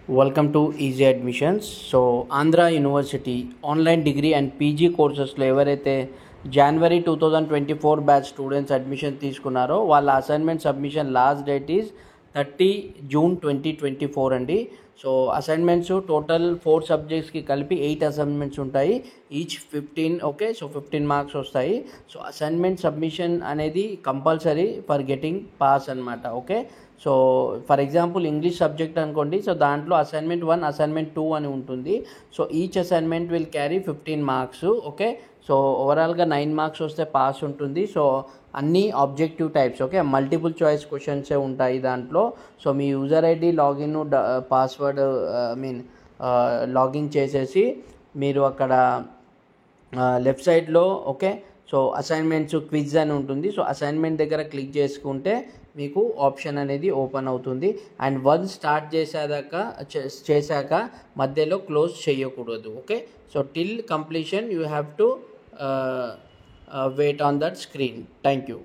Welcome to Easy Admissions. So Andhra university online degree and PG కోర్సెస్లో ఎవరైతే జనవరి 2024 batch students admission తీసుకున్నారో వాళ్ళ assignment submission last date is 30 June 2024 అండి. So assignments total 4 సబ్జెక్ట్స్కి కలిపి 8 assignments ఉంటాయి. Each 15 okay. సో 15 మార్క్స్ వస్తాయి. సో అసైన్మెంట్ సబ్మిషన్ అనేది కంపల్సరీ ఫర్ గెటింగ్ పాస్ అనమాట. Okay. So for example English subject అనుకోండి. సో దాంట్లో అసైన్మెంట్ 1 అసైన్మెంట్ 2 అని ఉంటుంది. So each assignment will carry 15 marks. Okay. So ఓవరాల్గా 9 మార్క్స్ వస్తే పాస్ ఉంటుంది. సో అన్ని objective types okay, multiple choice క్వశ్చన్సే ఉంటాయి దాంట్లో. సో మీ user ID login password login చేసేసి మీరు అక్కడ లెఫ్ట్ సైడ్లో ఓకే. సో అసైన్మెంట్స్ క్విజ్ అని ఉంటుంది. సో అసైన్మెంట్ దగ్గర క్లిక్ చేసుకుంటే మీకు ఆప్షన్ అనేది ఓపెన్ అవుతుంది. అండ్ వన్స్ స్టార్ట్ చేశాక మధ్యలో క్లోజ్ చేయకూడదు. Okay. So till completion you have to wait on that screen. Thank you.